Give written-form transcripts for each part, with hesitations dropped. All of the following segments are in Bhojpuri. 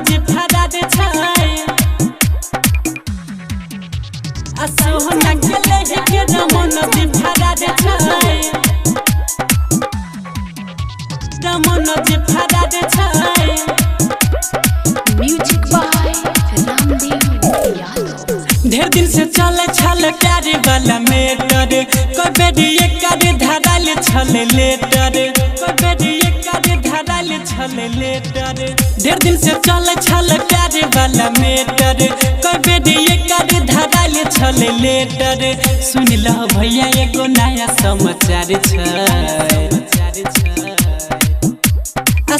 जी फरार छै सोहना के लेके रमन जी फरार छै रमन जी फरार छै। Music by Ramdev Yadav. ढेर दिन से चले छल प्यार वाला मेटर कोई बेरी एकर धराल छल लेटर कोई बेरी एकर धराल छल लेटर। ढेर दिन से चले छल प्यार वाला मेटर कोई बेरी एकर धराल छल लेटर। सुन लहो भैया एगो नया समाचार छै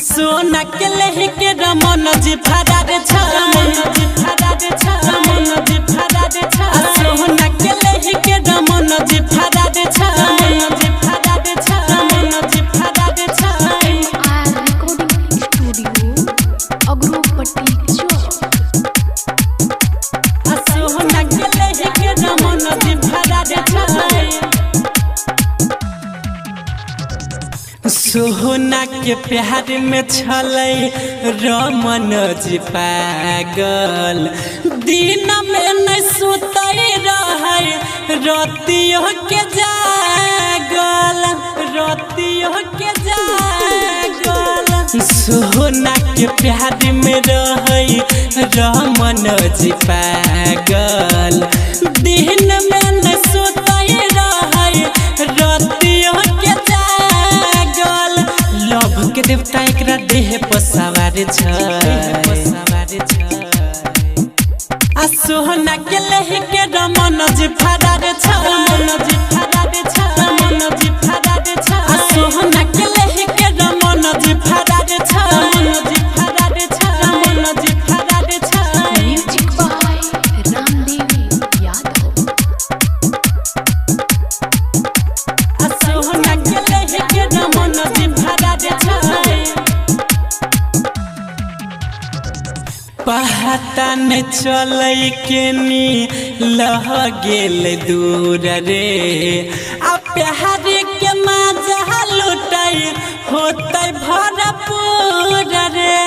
सोना के लेके रमन जी फरार छै रमन जी फरार छै रमन जी फरार छै सोना के लेके रमन जी फरार छै रमन जी फरार छै रमन जी फरार छै। आर रिकॉर्डिंग स्टूडियो अग्रोपट्टी सोना के लेके रमन जी फरार छै। सोहना के प्यार में छलै रमन जी पागल दिन में नहीं सुतै रहै रातियों के जागल रातियों के जागल। सोहना के प्यार में रहै रमन जी पागल दिन में नहीं सुतै रहै रातियों के जागल। लव के देवता एकरा देह पर सवार छै सोहना के लेके रमन जी फरार छै रमन जी फरार छै रमन जी फरार छै सोहना के लेके रमन जी फरार छै रमन जी फरार छै रमन जी फरार छै। Music by Ramdev Yadav. सोहना के लेके रमन जी फरार छै पता न चलै केनी लह गेल दूर रे आ प्यार के मजा लुटै होतै भरपूर रे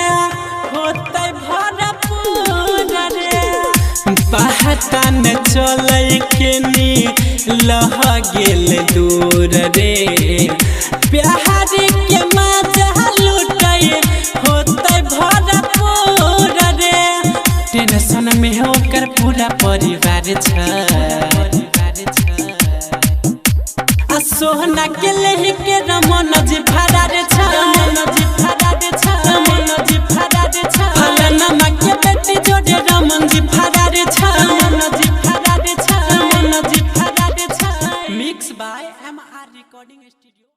होतै भरपूर रे। पता न चलै केनी लह गेल दूर रे प्यार के मजा लुटै होतै भरपूर रे। टेंशन में होकर पूरा परिवार छै सोहना के लेके रमन जी फरार छै रमन जी फरार छै रमन जी फरार छै फलाना के बेटी जोड़े रमन जी फरार छै रमन जी फरार छै रमन जी फरार छै। Mix by MR recording studio.